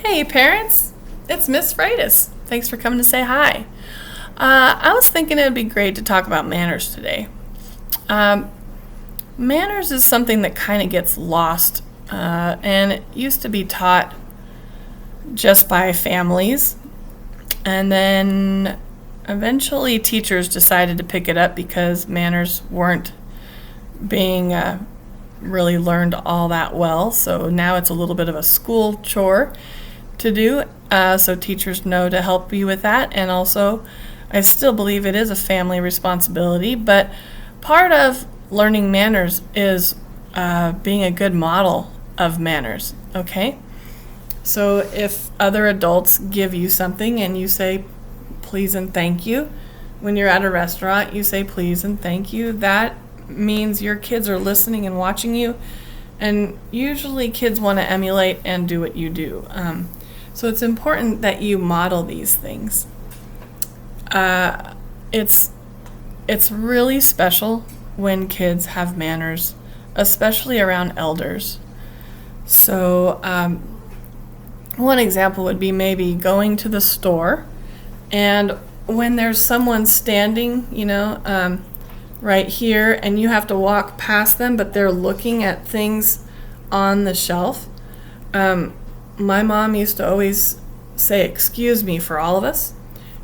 Hey parents, it's Miss Freitas. Thanks for coming to say hi. I was thinking it would be great to talk about manners today. Manners is something that kind of gets lost, and it used to be taught just by families, and then eventually teachers decided to pick it up because manners weren't being really learned all that well. So now it's a little bit of a school chore to do, so teachers know to help you with that. And also, I still believe it is a family responsibility, but part of learning manners is being a good model of manners, okay? So if other adults give you something and you say please and thank you, when you're at a restaurant you say please and thank you, that means your kids are listening and watching you, and usually kids want to emulate and do what you do. So it's important that you model these things. It's really special when kids have manners, especially around elders. So one example would be maybe going to the store, and when there's someone standing, right here, and you have to walk past them, but they're looking at things on the shelf. My mom used to always say, "Excuse me," for all of us.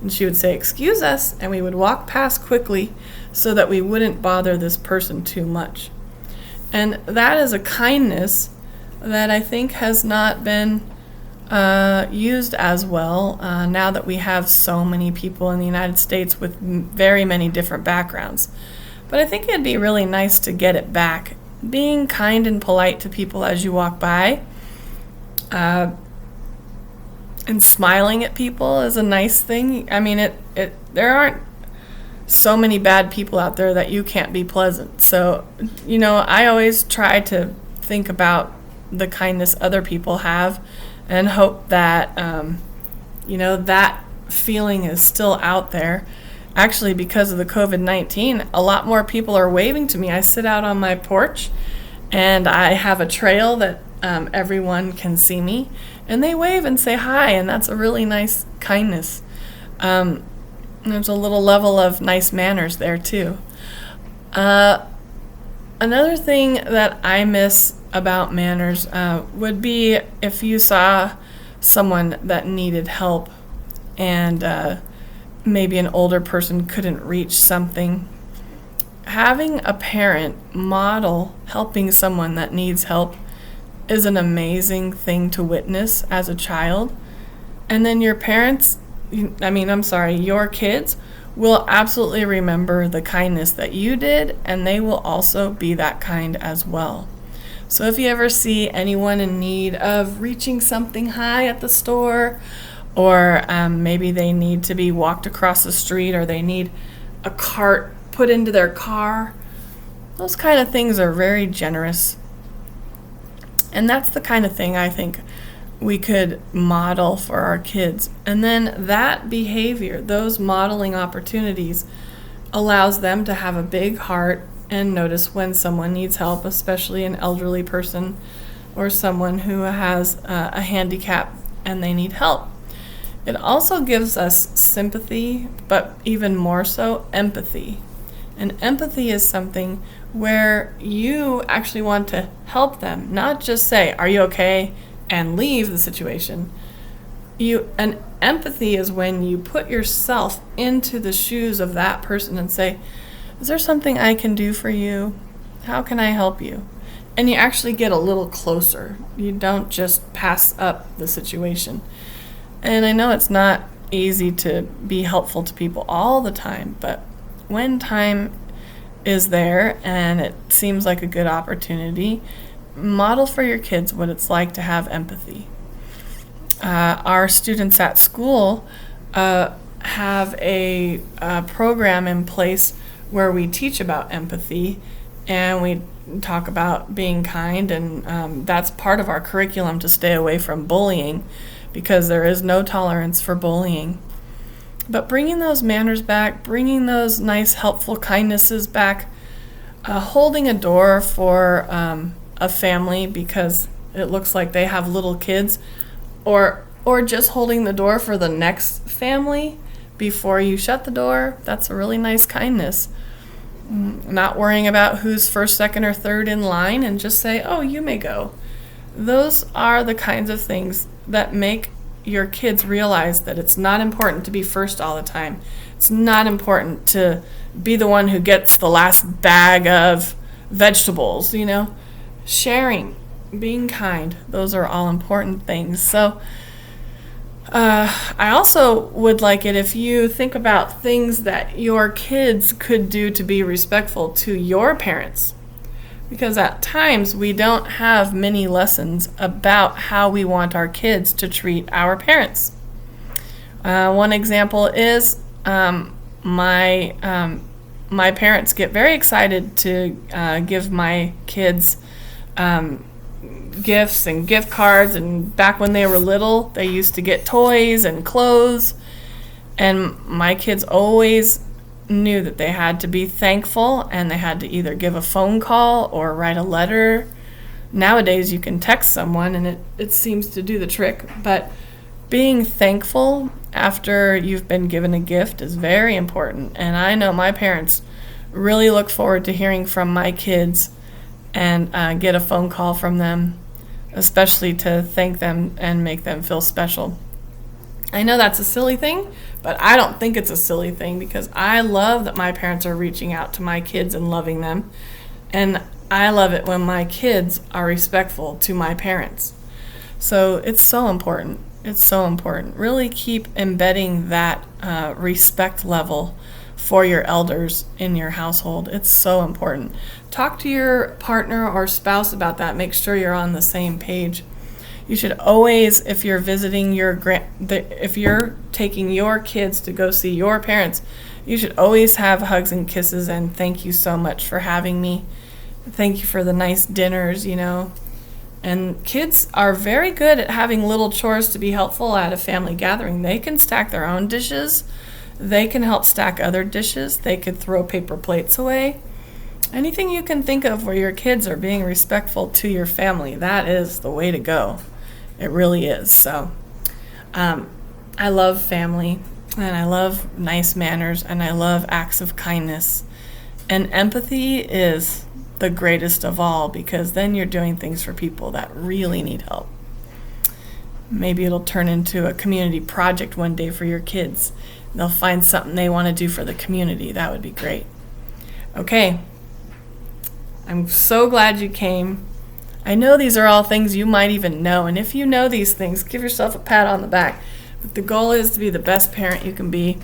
And she would say, "Excuse us," and we would walk past quickly so that we wouldn't bother this person too much. And that is a kindness that I think has not been used as well now that we have so many people in the United States with very many different backgrounds. But I think it'd be really nice to get it back. Being kind and polite to people as you walk by, and smiling at people is a nice thing. I mean, there aren't so many bad people out there that you can't be pleasant. So, I always try to think about the kindness other people have and hope that, that feeling is still out there. Actually, because of the COVID-19, a lot more people are waving to me. I sit out on my porch and I have a trail that everyone can see me, and they wave and say hi, and that's a really nice kindness. There's a little level of nice manners there too. Another thing that I miss about manners would be if you saw someone that needed help and maybe an older person couldn't reach something. Having a parent model helping someone that needs help is an amazing thing to witness as a child. And then your your kids will absolutely remember the kindness that you did, and they will also be that kind as well. So if you ever see anyone in need of reaching something high at the store, or maybe they need to be walked across the street, or they need a cart put into their car, those kind of things are very generous. And that's the kind of thing I think we could model for our kids. And then that behavior, those modeling opportunities, allows them to have a big heart and notice when someone needs help, especially an elderly person or someone who has a handicap and they need help. It also gives us sympathy, but even more so, empathy. And empathy is something where you actually want to help them, not just say, "Are you okay?" and leave the situation. And empathy is when you put yourself into the shoes of that person and say, "Is there something I can do for you? How can I help you?" And you actually get a little closer. You don't just pass up the situation. And I know it's not easy to be helpful to people all the time, but when time is there and it seems like a good opportunity, model for your kids what it's like to have empathy. Our students at school have a program in place where we teach about empathy, and we talk about being kind, and that's part of our curriculum to stay away from bullying, because there is no tolerance for bullying. But bringing those manners back, bringing those nice, helpful kindnesses back, holding a door for a family because it looks like they have little kids, or or just holding the door for the next family before you shut the door. That's a really nice kindness. Not worrying about who's first, second, or third in line, and just say, oh, you may go. Those are the kinds of things that make your kids realize that it's not important to be first all the time. It's not important to be the one who gets the last bag of vegetables, Sharing, being kind, those are all important things. So I also would like it if you think about things that your kids could do to be respectful to your parents. Because at times we don't have many lessons about how we want our kids to treat our parents. One example is my parents get very excited to give my kids gifts and gift cards, and back when they were little, they used to get toys and clothes, and my kids always knew that they had to be thankful, and they had to either give a phone call or write a letter. Nowadays you can text someone and it seems to do the trick, but being thankful after you've been given a gift is very important. And I know my parents really look forward to hearing from my kids and get a phone call from them, especially to thank them and make them feel special. I know that's a silly thing, but I don't think it's a silly thing, because I love that my parents are reaching out to my kids and loving them. And I love it when my kids are respectful to my parents. So it's so important. It's so important. Really keep embedding that respect level for your elders in your household. It's so important. Talk to your partner or spouse about that. Make sure you're on the same page. You should always, if you're visiting if you're taking your kids to go see your parents, you should always have hugs and kisses and thank you so much for having me. Thank you for the nice dinners, And kids are very good at having little chores to be helpful at a family gathering. They can stack their own dishes. They can help stack other dishes. They could throw paper plates away. Anything you can think of where your kids are being respectful to your family, that is the way to go. It really is. So I love family, and I love nice manners, and I love acts of kindness. And empathy is the greatest of all, because then you're doing things for people that really need help. Maybe it'll turn into a community project one day for your kids. They'll find something they want to do for the community. That would be great. Okay. I'm so glad you came. I know these are all things you might even know, and if you know these things, give yourself a pat on the back. But the goal is to be the best parent you can be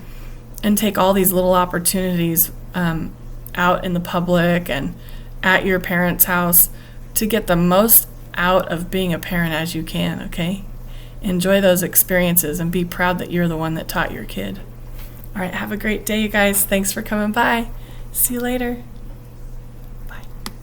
and take all these little opportunities out in the public and at your parents' house to get the most out of being a parent as you can, okay? Enjoy those experiences and be proud that you're the one that taught your kid. All right, have a great day, you guys. Thanks for coming by. See you later.